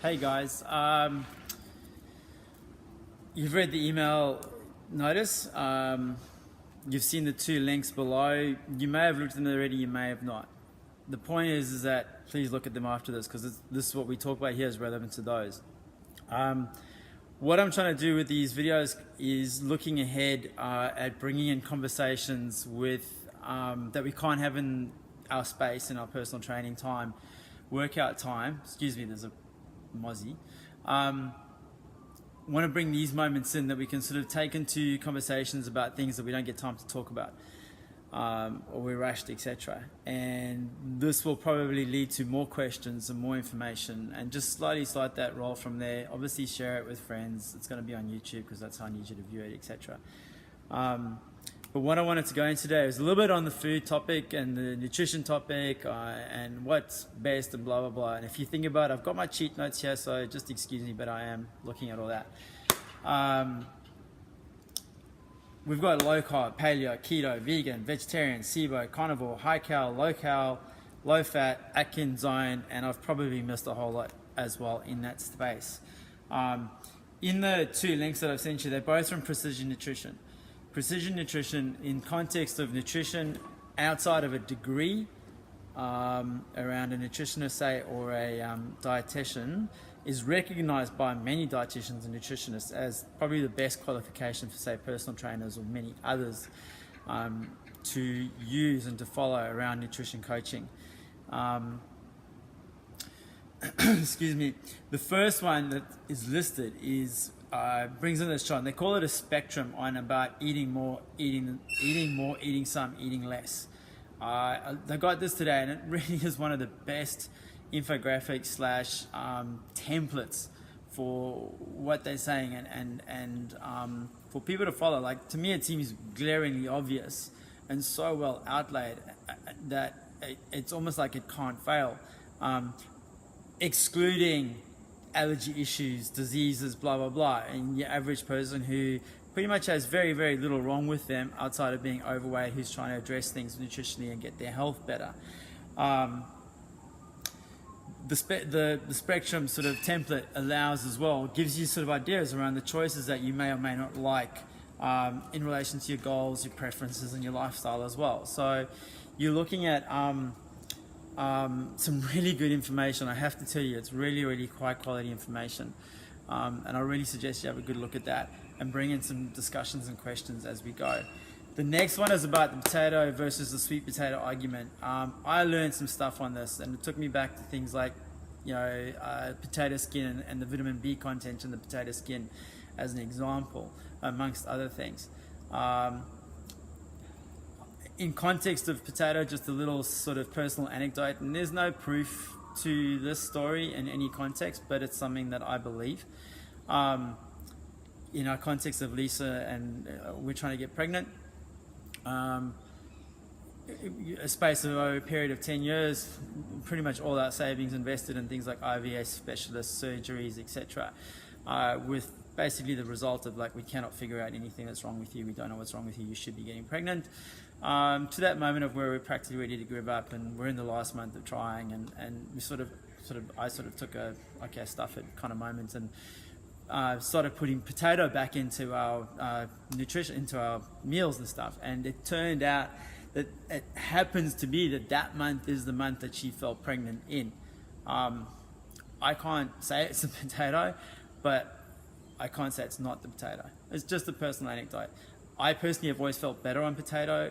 Hey guys, you've read the email notice. You've seen the two links below. You may have looked at them already, you may have not. The point is that please look at them after this, because this is what we talk about here is relevant to those. What I'm trying to do with these videos is looking ahead at bringing in conversations with that we can't have in our space, in our personal training time, workout time. Excuse me, there's a mozzie. Want to bring these moments in that we can sort of take into conversations about things that we don't get time to talk about, or we're rushed, etc. And this will probably lead to more questions and more information, and just slightly slide that roll from there. Obviously share it with friends. It's going to be on YouTube because that's how I need you to view it, etc. But what I wanted to go into today is a little bit on the food topic and the nutrition topic, and what's best and blah, blah, blah. And if you think about it, I've got my cheat notes here, so just excuse me, but I am looking at all that. We've got low carb, paleo, keto, vegan, vegetarian, SIBO, carnivore, high cal, low fat, Atkins zone, and I've probably missed a whole lot as well in that space. In the two links that I've sent you, they're both from Precision Nutrition. Precision Nutrition, in context of nutrition outside of a degree around a nutritionist, say, or a dietitian, is recognized by many dietitians and nutritionists as probably the best qualification for, say, personal trainers or many others to use and to follow around nutrition coaching. Excuse me. The first one that is listed is brings in this chart. They call it a spectrum on about eating more, eating more, eating some, eating less. They got this today, and it really is one of the best infographics slash templates for what they're saying, and for people to follow. Like, to me, it seems glaringly obvious and so well outlaid that it's almost like it can't fail. Excluding allergy issues, diseases, blah, blah, blah, and your average person who pretty much has very, very little wrong with them outside of being overweight, who's trying to address things nutritionally and get their health better. The spectrum sort of template allows as well, gives you sort of ideas around the choices that you may or may not like in relation to your goals, your preferences, and your lifestyle as well. So you're looking at some really good information. I have to tell you, it's really, really high quality information. And I really suggest you have a good look at that and bring in some discussions and questions as we go. The next one is about the potato versus the sweet potato argument. I learned some stuff on this, and it took me back to things like, potato skin and the vitamin B content in the potato skin as an example, amongst other things. In context of potato, just a little sort of personal anecdote, and there's no proof to this story in any context, but it's something that I believe. In our context of Lisa, and we're trying to get pregnant, a space of over a period of 10 years, pretty much all our savings invested in things like IVF specialists, surgeries, etc., with basically the result of, like, we cannot figure out anything that's wrong with you, we don't know what's wrong with you, you should be getting pregnant, to that moment of where we're practically ready to give up, and we're in the last month of trying, and we I took a okay, stuff it kind of moment, and started putting potato back into our nutrition, into our meals and stuff. And it turned out that it happens to be that month is the month that she felt pregnant in. I can't say it's a potato, but I can't say it's not the potato. It's just a personal anecdote. I personally have always felt better on potato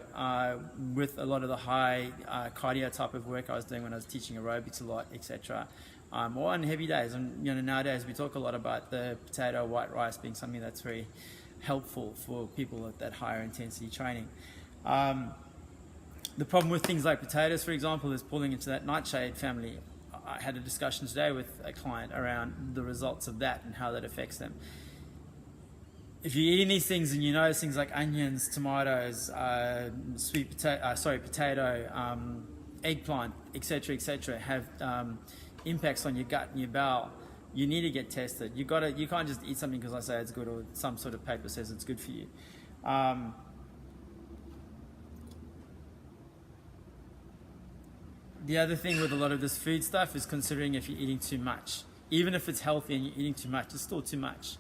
with a lot of the high cardio type of work I was doing when I was teaching aerobics a lot, etc. Or on heavy days. And nowadays we talk a lot about the potato, white rice being something that's very helpful for people at that higher intensity training. The problem with things like potatoes, for example, is pulling into that Nightshade family. I had a discussion today with a client around the results of that and how that affects them. If you're eating these things and you notice things like onions, tomatoes, potato, eggplant, etc., have impacts on your gut and your bowel, you need to get tested. You can't just eat something because I say it's good, or some sort of paper says it's good for you. The other thing with a lot of this food stuff is considering if you're eating too much. even if it's healthy and you're eating too much, it's still too much.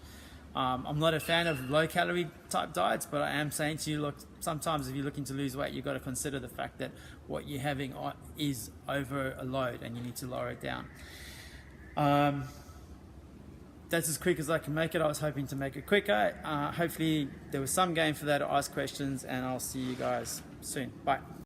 I'm not a fan of low calorie type diets, but I am saying to you, look, sometimes if you're looking to lose weight, you've got to consider the fact that what you're having is over a load and you need to lower it down. That's as quick as I can make it. I was hoping to make it quicker. Hopefully there was some game for that to ask questions, and I'll see you guys soon. Bye.